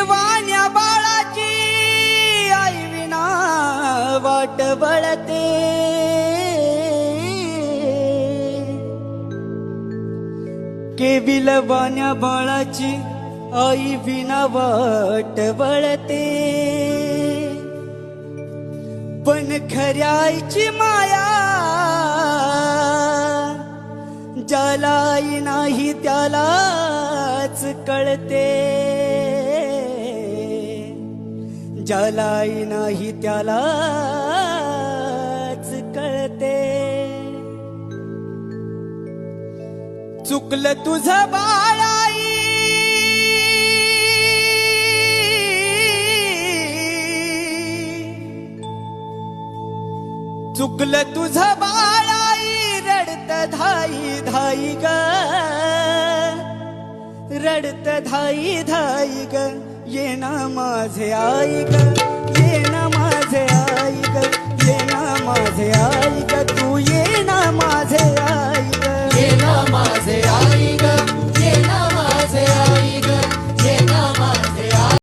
वाण्या बाळाची आई विना वाट वळते, केविल वाण्या बाळाची आई विना वाट वळते, पण खऱ्या आईची माया ज्याला आई नाही त्यालाच कळते, ज्याला आई नाही त्यालाच कळते. चुकलं तुझं बाळ आई, चुकलं तुझं बाळ आई, रडत धाई धाई ग, रडत धाई धाई ग, ये ना माझे आई ग, ये ना माझे आई ग, ये ना माझे आई ग, तू ये ना